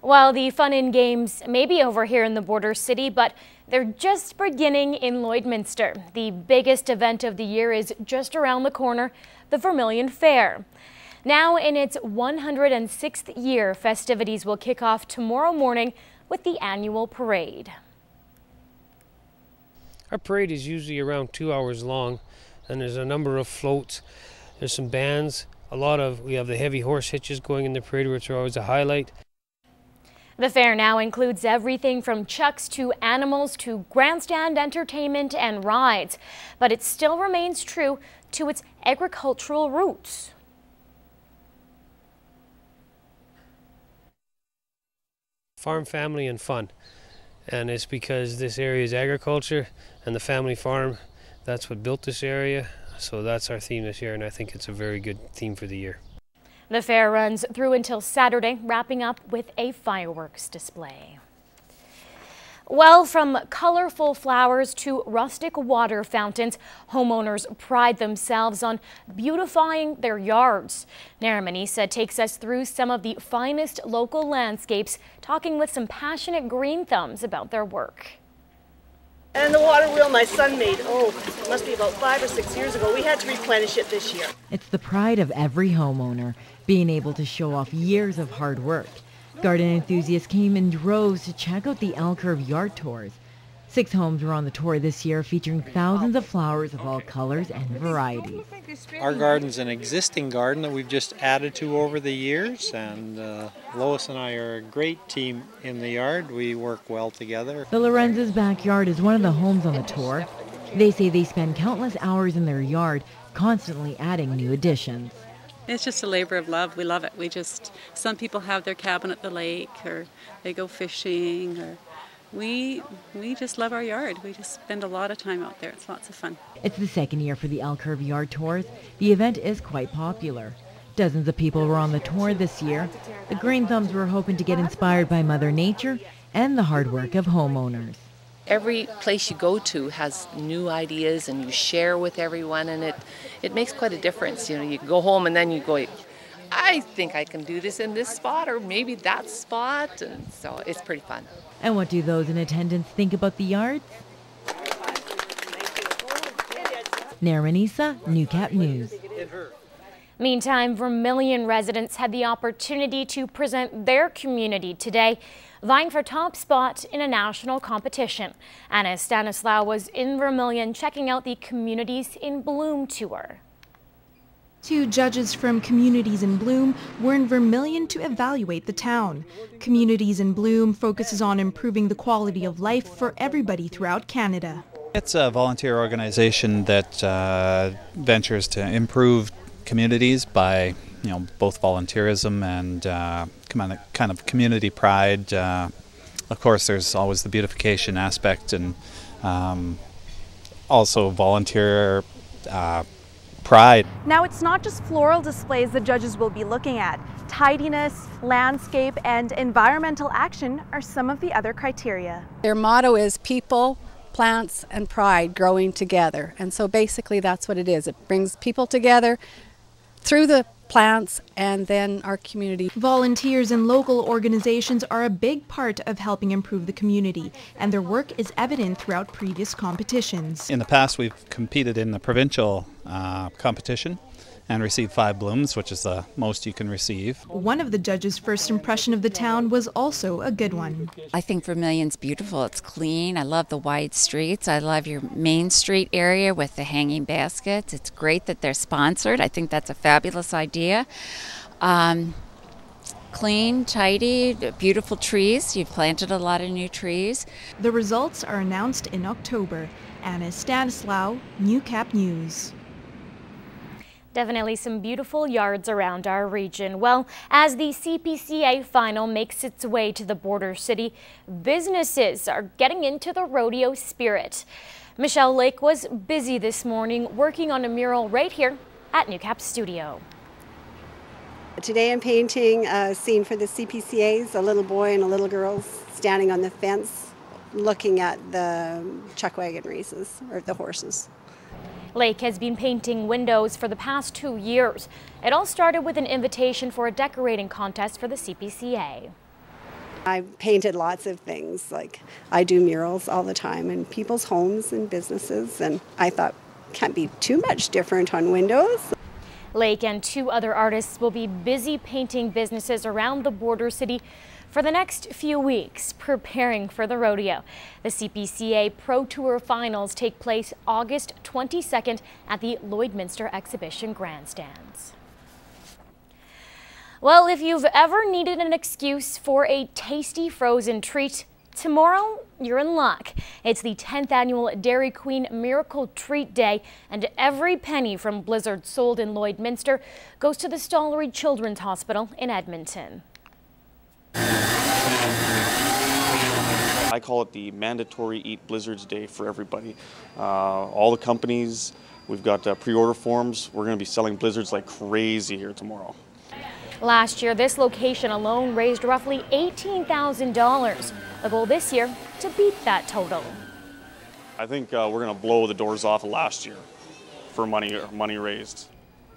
Well, the fun and games may be over here in the border city, but they're just beginning in Lloydminster. The biggest event of the year is just around the corner, the Vermillion Fair. Now in its 106th year, festivities will kick off tomorrow morning with the annual parade. Our parade is usually around 2 hours long, and there's a number of floats. There's some bands. We have the heavy horse hitches going in the parade, which are always a highlight. The fair now includes everything from chucks to animals to grandstand entertainment and rides, but it still remains true to its agricultural roots. Farm, family, and fun. And it's because this area is agriculture and the family farm, that's what built this area. So that's our theme this year, and I think it's a very good theme for the year. The fair runs through until Saturday, wrapping up with a fireworks display. Well, from colorful flowers to rustic water fountains, homeowners pride themselves on beautifying their yards. Naramanisa takes us through some of the finest local landscapes, talking with some passionate green thumbs about their work. And the water wheel my son made, it must be about 5 or 6 years ago. We had to replenish it this year. It's the pride of every homeowner, being able to show off years of hard work. Garden enthusiasts came in droves to check out the Alcove yard tours. 6 homes were on the tour this year, featuring thousands of flowers of all colors and varieties. Our garden's an existing garden that we've just added to over the years, and Lois and I are a great team in the yard. We work well together. The Lorenz's backyard is one of the homes on the tour. They say they spend countless hours in their yard, constantly adding new additions. It's just a labor of love. We love it. Some people have their cabin at the lake, or they go fishing, or we just love our yard. We just spend a lot of time out there. It's lots of fun. It's the second year for the Alcove yard tours. The event is quite popular. Dozens of people were on the tour this year. The Green Thumbs were hoping to get inspired by Mother Nature and the hard work of homeowners. Every place you go to has new ideas, and you share with everyone, and it makes quite a difference. You know, you go home and then you go, I think I can do this in this spot, or maybe that spot, and so it's pretty fun. And what do those in attendance think about the yards? Naramanisa, Newcap News. Meantime, Vermillion residents had the opportunity to present their community today, vying for top spot in a national competition. Anna Stanislaw was in Vermillion checking out the Communities in Bloom tour. 2 judges from Communities in Bloom were in Vermillion to evaluate the town. Communities in Bloom focuses on improving the quality of life for everybody throughout Canada. It's a volunteer organization that ventures to improve communities by, both volunteerism and kind of community pride. Of course, there's always the beautification aspect, and also volunteer pride. Now, it's not just floral displays the judges will be looking at. Tidiness, landscape, and environmental action are some of the other criteria. Their motto is people, plants, and pride growing together. And so basically that's what it is. It brings people together through the plants and then our community. Volunteers and local organizations are a big part of helping improve the community, and their work is evident throughout previous competitions. In the past, we've competed in the provincial competition and received 5 blooms, which is the most you can receive. One of the judges' first impression of the town was also a good one. I think Vermillion's beautiful. It's clean. I love the wide streets. I love your Main Street area with the hanging baskets. It's great that they're sponsored. I think that's a fabulous idea. Clean, tidy, beautiful trees. You've planted a lot of new trees. The results are announced in October. Anna Stanislaw, Newcap News. Definitely some beautiful yards around our region. Well, as the CPCA final makes its way to the border city, businesses are getting into the rodeo spirit. Michelle Lake was busy this morning working on a mural right here at Newcap Studio. Today I'm painting a scene for the CPCAs, a little boy and a little girl standing on the fence looking at the chuck wagon races, or the horses. Lake has been painting windows for the past 2 years. It all started with an invitation for a decorating contest for the CPCA. I painted lots of things, like I do murals all the time in people's homes and businesses, and I thought can't be too much different on windows. Lake and 2 other artists will be busy painting businesses around the border city for the next few weeks, preparing for the rodeo. The CPCA Pro Tour Finals take place August 22nd at the Lloydminster Exhibition Grandstands. Well, if you've ever needed an excuse for a tasty frozen treat, tomorrow you're in luck. It's the 10th annual Dairy Queen Miracle Treat Day, and every penny from Blizzard sold in Lloydminster goes to the Stollery Children's Hospital in Edmonton. I call it the mandatory Eat Blizzards Day for everybody. All the companies, we've got pre-order forms. We're going to be selling blizzards like crazy here tomorrow. Last year, this location alone raised roughly $18,000. The goal this year, to beat that total. I think we're going to blow the doors off of last year for money raised.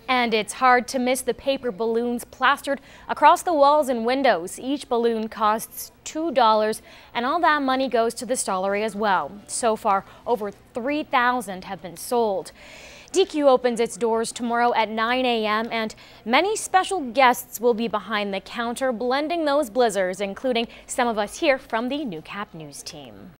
And it's hard to miss the paper balloons plastered across the walls and windows. Each balloon costs $2, and all that money goes to the Stollery as well. So far, over 3,000 have been sold. DQ opens its doors tomorrow at 9 a.m. and many special guests will be behind the counter blending those blizzards, including some of us here from the Newcap News team.